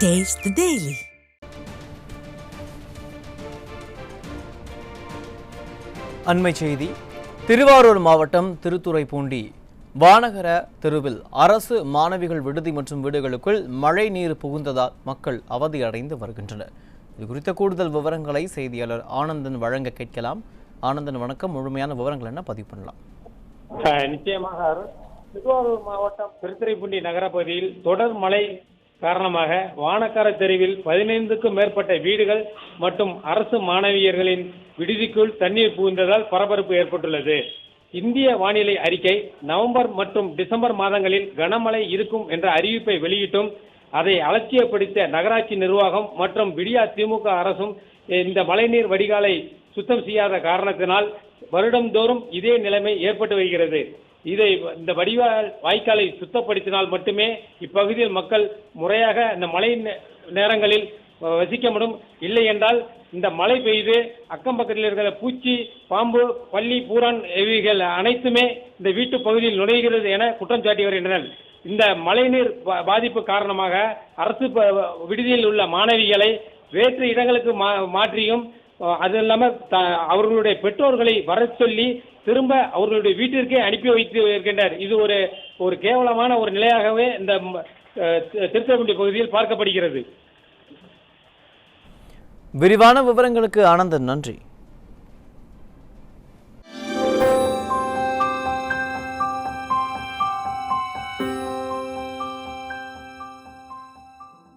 Taste the Daily. அண்மை செய்தி. திருவாரூர் மாவட்டம் திருத்துறைப்பூண்டி வானகர தெருவில் அரசு மாணவிகள் விடுதி மற்றும் வீடுகளுக்குள் மழை நீர் புகுந்ததால் மக்கள் அவதியடைந்து வருகின்றனர். இது குறித்த கூடுதல் விவரங்களை செய்தியாளர் ஆனந்தன் வழங்க கேட்கலாம். ஆனந்தன் வணக்கம். முழுமையான விவரங்கள் என்ன பதிவு பண்ணலாம்? நிச்சயமாக திருவாரூர் மாவட்டம் திருத்துறைப்பூண்டி நகர பகுதியில் தொடர் மழை காரணமாக வானக்கார தெருவில் 15க்கும் மேற்பட்ட வீடுகள் மற்றும் அரசு மாணவியர்களின் விடுதிக்குள் தண்ணீர் புகுந்ததால் பரபரப்பு ஏற்பட்டுள்ளது. இந்திய வானிலை அறிக்கை நவம்பர் மற்றும் டிசம்பர் மாதங்களில் கனமழை இருக்கும் என்ற அறிவிப்பை வெளியிட்டும் அதை அலட்சியப்படுத்த நகராட்சி நிர்வாகம் மற்றும் விடியா திமுக அரசும் இந்த மழைநீர் வடிகாலை சுத்தம் செய்யாத காரணத்தினால் வருடந்தோறும் இதே நிலைமை ஏற்பட்டு வருகிறது. இந்த வாய்க்காலை சுத்தப்படுத்தினால் மட்டுமே இப்பகுதியில் மக்கள் முறையாக இந்த மழை நேரங்களில் வசிக்க முடியும். இல்லை என்றால் இந்த மழை பெய்து அக்கம் பக்கத்தில் இருக்கிற பூச்சி, பாம்பு, பள்ளி, பூரான் இவைகள் அனைத்துமே இந்த வீட்டு பகுதியில் நுழைகிறது என குற்றம் சாட்டி வருகின்றனர். இந்த மழைநீர் பாதிப்பு காரணமாக அரசு விடுதியில் உள்ள மாணவிகளை வேற்று இடங்களுக்கு மாற்றியும் அது இல்லாமல் அவர்களுடைய பெற்றோர்களை வர சொல்லி திரும்ப அவர்களுடைய வீட்டிற்கே அனுப்பி வைத்து இருக்கின்றனர். இது ஒரு கேவலமான ஒரு நிலையாகவே இந்த திருத்துறைப்பூண்டி பகுதியில் பார்க்கப்படுகிறது. விரிவான விவரங்களுக்கு ஆனந்தன் நன்றி.